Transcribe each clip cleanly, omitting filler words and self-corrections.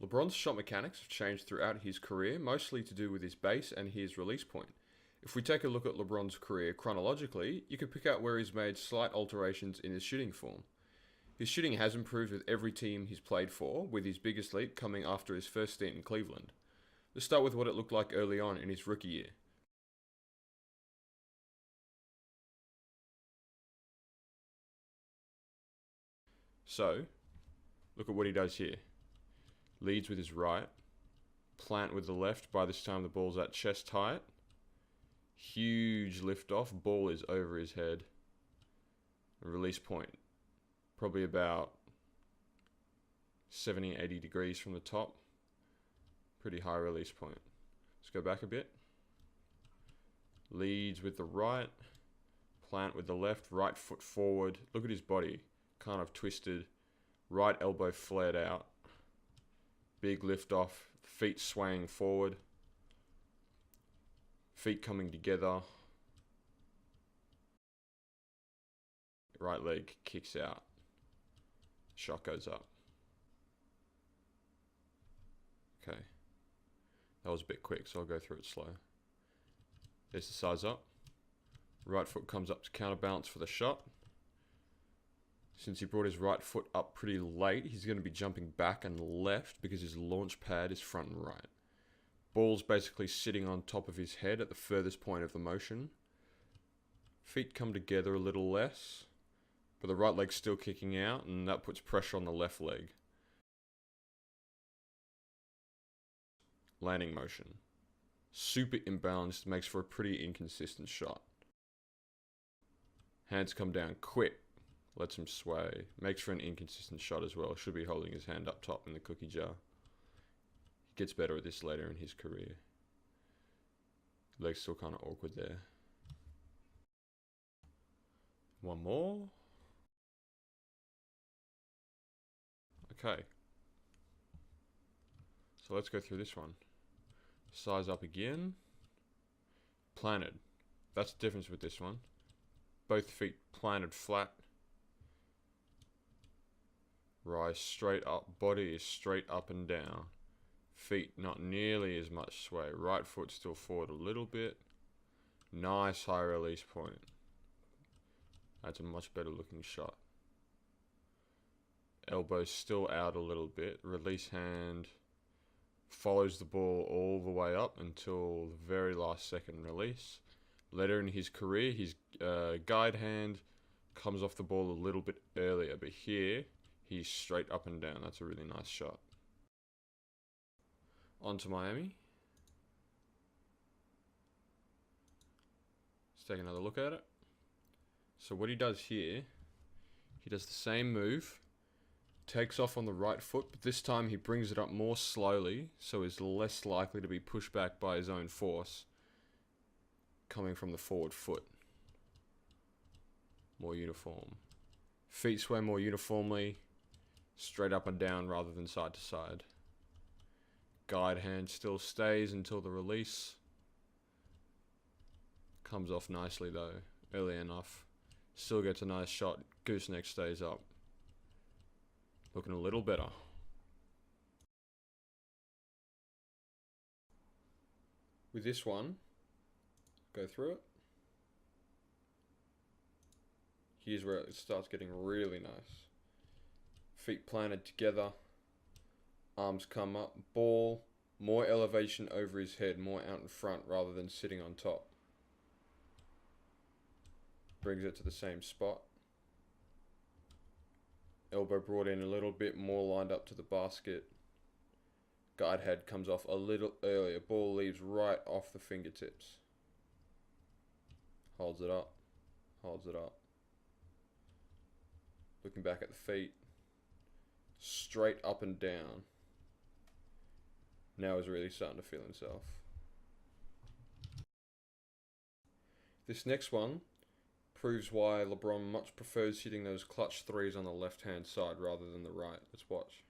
LeBron's shot mechanics have changed throughout his career, mostly to do with his base and his release point. If we take a look at LeBron's career chronologically, you can pick out where he's made slight alterations in his shooting form. His shooting has improved with every team he's played for, with his biggest leap coming after his first stint in Cleveland. Let's start with what it looked like early on in his rookie year. So, look at what he does here. Leads with his right, plant with the left. By this time the ball's at chest height. Huge lift off, ball is over his head. Release point, probably about 70-80 degrees from the top. Pretty high release point. Let's go back a bit. Leads with the right, plant with the left, right foot forward. Look at his body, kind of twisted. Right elbow flared out. Big lift off, feet swaying forward. Feet coming together. Right leg kicks out. Shot goes up. Okay. That was a bit quick, so I'll go through it slow. There's the size up. Right foot comes up to counterbalance for the shot. Since he brought his right foot up pretty late, he's going to be jumping back and left because his launch pad is front and right. Ball's basically sitting on top of his head at the furthest point of the motion. Feet come together a little less, but the right leg's still kicking out, and that puts pressure on the left leg. Landing motion. Super imbalanced, makes for a pretty inconsistent shot. Hands come down quick. Lets him sway. Makes for an inconsistent shot as well. Should be holding his hand up top in the cookie jar. He gets better at this later in his career. Leg's still kind of awkward there. One more. Okay. So let's go through this one. Size up again. Planted. That's the difference with this one. Both feet planted flat. Rise straight up, body is straight up and down. Feet not nearly as much sway. Right foot still forward a little bit. Nice high release point. That's a much better looking shot. Elbows still out a little bit. Release hand follows the ball all the way up until the very last second release. Later in his career, his guide hand comes off the ball a little bit earlier, but here he's straight up and down. That's a really nice shot. On to Miami. Let's take another look at it. So what he does here, he does the same move, takes off on the right foot, but this time he brings it up more slowly, so is less likely to be pushed back by his own force coming from the forward foot. More uniform. Feet sway more uniformly, straight up and down rather than side to side. Guide hand still stays until the release. Comes off nicely though, early enough. Still gets a nice shot. Gooseneck stays up. Looking a little better. With this one, go through it. Here's where it starts getting really nice. Feet planted together. Arms come up. Ball, more elevation over his head, more out in front rather than sitting on top. Brings it to the same spot. Elbow brought in a little bit more lined up to the basket. Guide head comes off a little earlier. Ball leaves right off the fingertips. Holds it up. Holds it up. Looking back at the feet. Straight up and down. Now he's really starting to feel himself. This next one proves why LeBron much prefers hitting those clutch threes on the left-hand side rather than the right. Let's watch.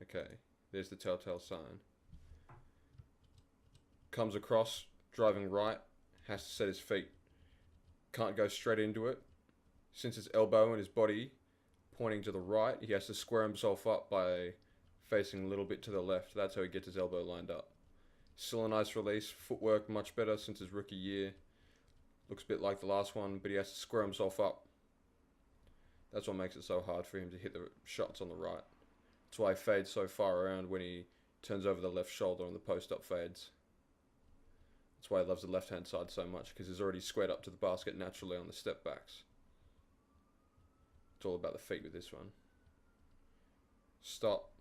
Okay, there's the telltale sign. Comes across, driving right, has to set his feet. Can't go straight into it. Since his elbow and his body pointing to the right, he has to square himself up by facing a little bit to the left. That's how he gets his elbow lined up. Still a nice release. Footwork much better since his rookie year. Looks a bit like the last one, but he has to square himself up. That's what makes it so hard for him to hit the shots on the right. That's why he fades so far around when he turns over the left shoulder on the post-up fades. That's why he loves the left-hand side so much, because he's already squared up to the basket naturally on the step backs. It's all about the feet with this one. Stop,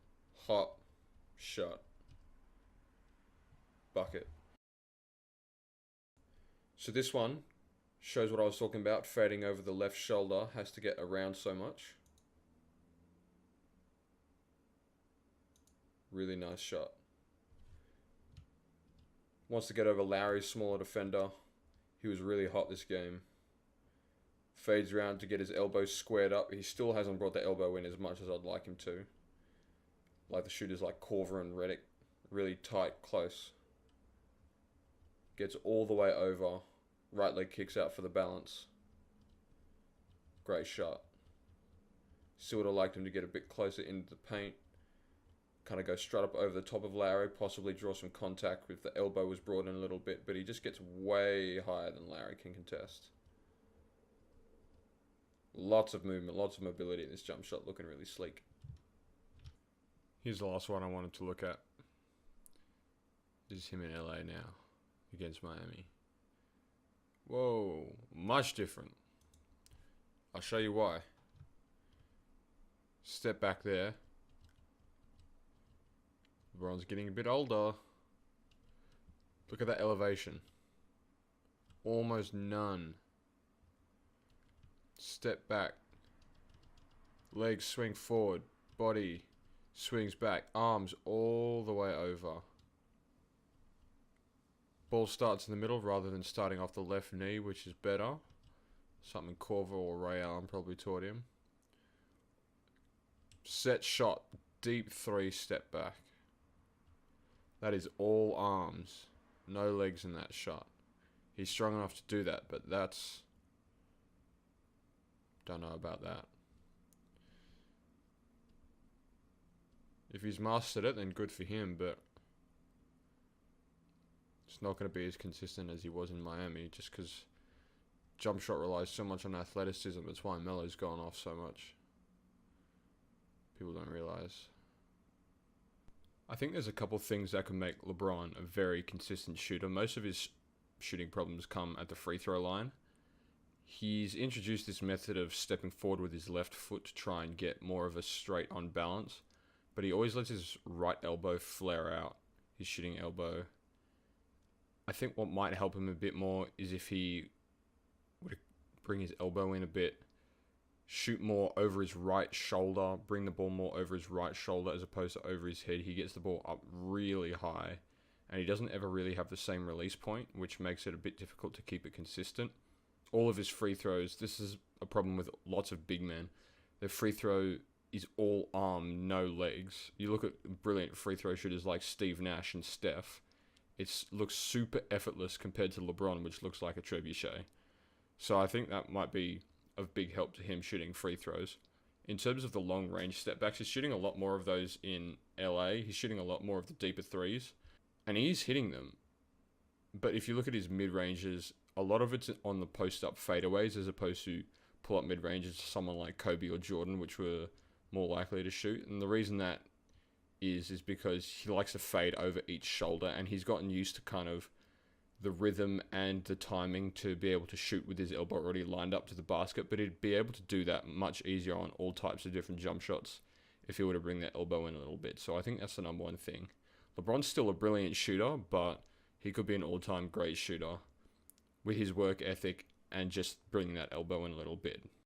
hop, shot, bucket. So this one shows what I was talking about, fading over the left shoulder, has to get around so much. Really nice shot. Wants to get over Lowry's smaller defender. He was really hot this game. Fades around to get his elbow squared up. He still hasn't brought the elbow in as much as I'd like him to. Like the shooters like Korver and Redick. Really tight, close. Gets all the way over. Right leg kicks out for the balance. Great shot. Still would have liked him to get a bit closer into the paint. Kind of go straight up over the top of Lowry. Possibly draw some contact if the elbow was brought in a little bit. But he just gets way higher than Lowry can contest. Lots of movement, lots of mobility in this jump shot, looking really sleek. Here's the last one I wanted to look at. This is him in LA now, against Miami. Whoa, much different. I'll show you why. Step back there. LeBron's getting a bit older. Look at that elevation. Almost none. Step back. Legs swing forward. Body swings back. Arms all the way over. Ball starts in the middle rather than starting off the left knee, which is better. Something Korver or Ray Allen probably taught him. Set shot. Deep three, step back. That is all arms. No legs in that shot. He's strong enough to do that, but that's... Don't know about that. If he's mastered it, then good for him, but it's not going to be as consistent as he was in Miami, just because jump shot relies so much on athleticism. That's why Melo's gone off so much. People don't realize. I think there's a couple things that can make LeBron a very consistent shooter. Most of his shooting problems come at the free throw line. He's introduced this method of stepping forward with his left foot to try and get more of a straight on balance, but he always lets his right elbow flare out, his shooting elbow. I think what might help him a bit more is if he would bring his elbow in a bit, shoot more over his right shoulder, bring the ball more over his right shoulder as opposed to over his head. He gets the ball up really high, and he doesn't ever really have the same release point, which makes it a bit difficult to keep it consistent. All of his free throws, this is a problem with lots of big men. Their free throw is all arm, no legs. You look at brilliant free throw shooters like Steve Nash and Steph. It looks super effortless compared to LeBron, which looks like a trebuchet. So I think that might be of big help to him shooting free throws. In terms of the long range step backs, he's shooting a lot more of those in LA. He's shooting a lot more of the deeper threes, and he's hitting them. But if you look at his mid ranges, a lot of it's on the post-up fadeaways as opposed to pull-up mid-ranges to someone like Kobe or Jordan, which were more likely to shoot. And the reason that is because he likes to fade over each shoulder, and he's gotten used to kind of the rhythm and the timing to be able to shoot with his elbow already lined up to the basket, but he'd be able to do that much easier on all types of different jump shots if he were to bring that elbow in a little bit. So I think that's the number one thing. LeBron's still a brilliant shooter, but he could be an all-time great shooter with his work ethic and just bringing that elbow in a little bit.